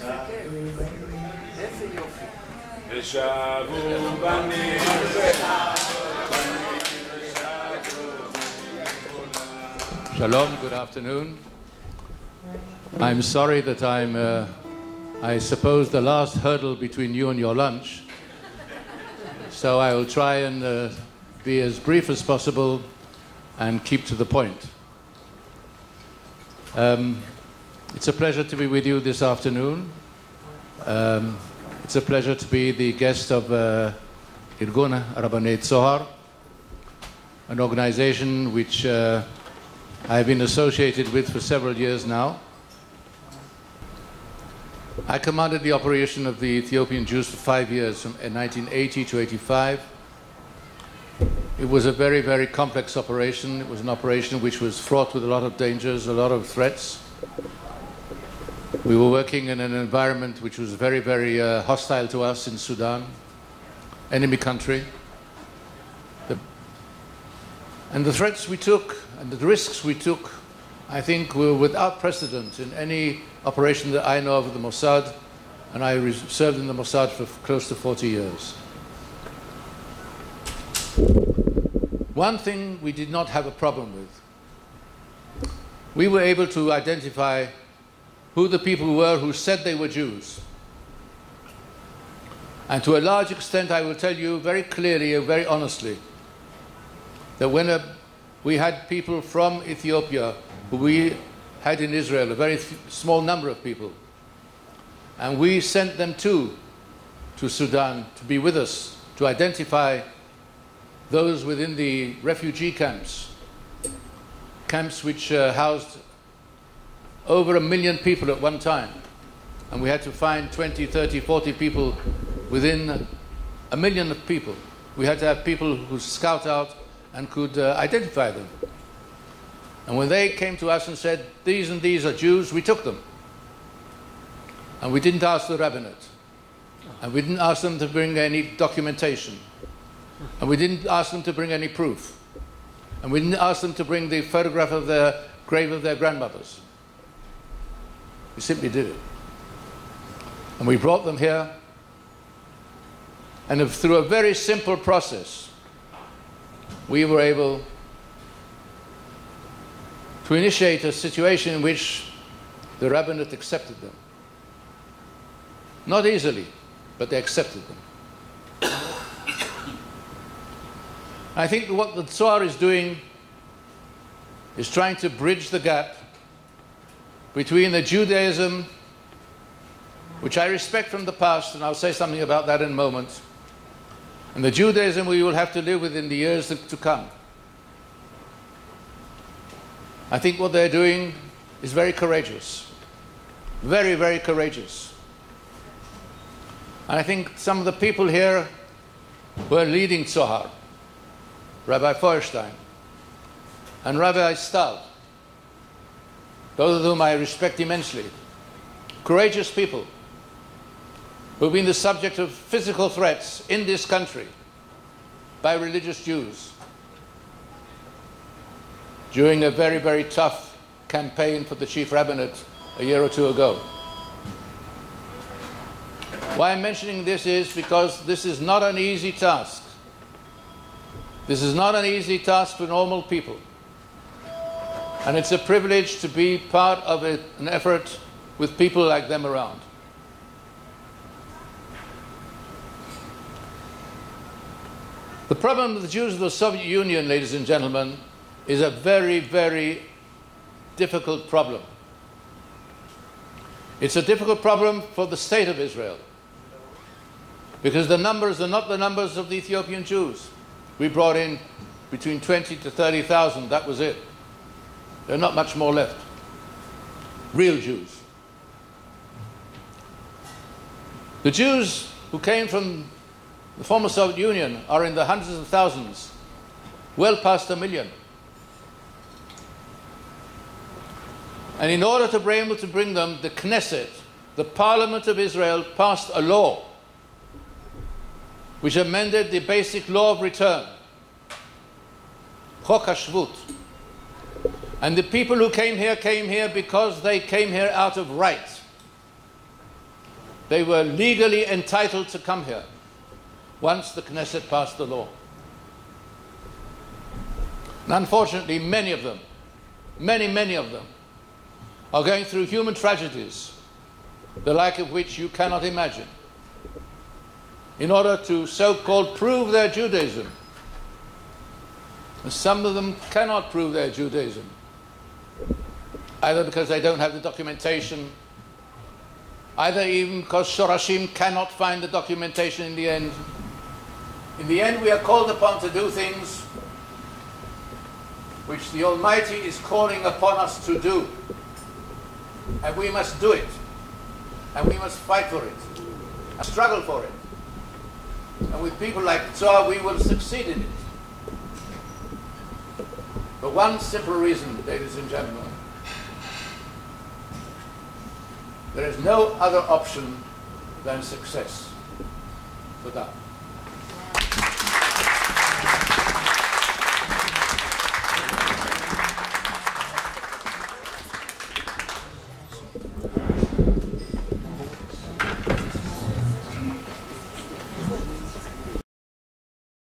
Shalom, good afternoon. I'm sorry that I suppose, the last hurdle between you and your lunch. So I will try and be as brief as possible and keep to the point. It's a pleasure to be with you this afternoon. It's a pleasure to be the guest of Irgun Rabbanei Tzohar, an organization which I've been associated with for several years now. I commanded the operation of the Ethiopian Jews for 5 years, from 1980 to 85. It was a very, very complex operation. It was an operation which was fraught with a lot of dangers, a lot of threats. We were working in an environment which was very, very hostile to us in Sudan, enemy country. And the threats we took and the risks we took, I think, were without precedent in any operation that I know of the Mossad, and I served in the Mossad for close to 40 years. One thing we did not have a problem with. We were able to identify who the people were who said they were Jews. And to a large extent, I will tell you very clearly and very honestly that when we had people from Ethiopia who we had in Israel, a very small number of people, and we sent them to Sudan to be with us, to identify those within the refugee camps which housed over 1 million people at one time. And we had to find 20, 30, 40 people within 1 million of people. We had to have people who scout out and could identify them. And when they came to us and said, these and these are Jews, we took them. And we didn't ask the rabbinate. And we didn't ask them to bring any documentation. And we didn't ask them to bring any proof. And we didn't ask them to bring the photograph of the grave of their grandmothers. We simply did it. And we brought them here. And through a very simple process, we were able to initiate a situation in which the rabbinate accepted them. Not easily, but they accepted them. I think what the Tzohar is doing is trying to bridge the gap between the Judaism, which I respect from the past, and I'll say something about that in a moment, and the Judaism we will have to live with in the years to come. I think what they're doing is very courageous. Very, very courageous. And I think some of the people here who are leading Tzohar, Rabbi Feuerstein and Rabbi Stav, both of whom I respect immensely, courageous people who've been the subject of physical threats in this country by religious Jews during a very, very tough campaign for the chief rabbinate a year or two ago. Why I'm mentioning this is because this is not an easy task. This is not an easy task for normal people. And it's a privilege to be part of an effort with people like them around. The problem with the Jews of the Soviet Union, ladies and gentlemen, is a very, very difficult problem. It's a difficult problem for the state of Israel, because the numbers are not the numbers of the Ethiopian Jews. We brought in between 20 to 30,000, that was it. There are not much more left. Real Jews. The Jews who came from the former Soviet Union are in the hundreds of thousands, well past 1 million. And in order to be able to bring them, the Knesset, the Parliament of Israel, passed a law which amended the basic law of return, Chok HaShvut. And the people who came here because they came here out of right. They were legally entitled to come here once the Knesset passed the law. And unfortunately, many of them, many of them, are going through human tragedies, the like of which you cannot imagine, in order to so-called prove their Judaism. And some of them cannot prove their Judaism, either because they don't have the documentation, either even because Shorashim cannot find the documentation in the end. In the end, we are called upon to do things which the Almighty is calling upon us to do. And we must do it. And we must fight for it. And struggle for it. And with people like Zohar, we will succeed in it. For one simple reason, ladies and gentlemen. There is no other option than success for that.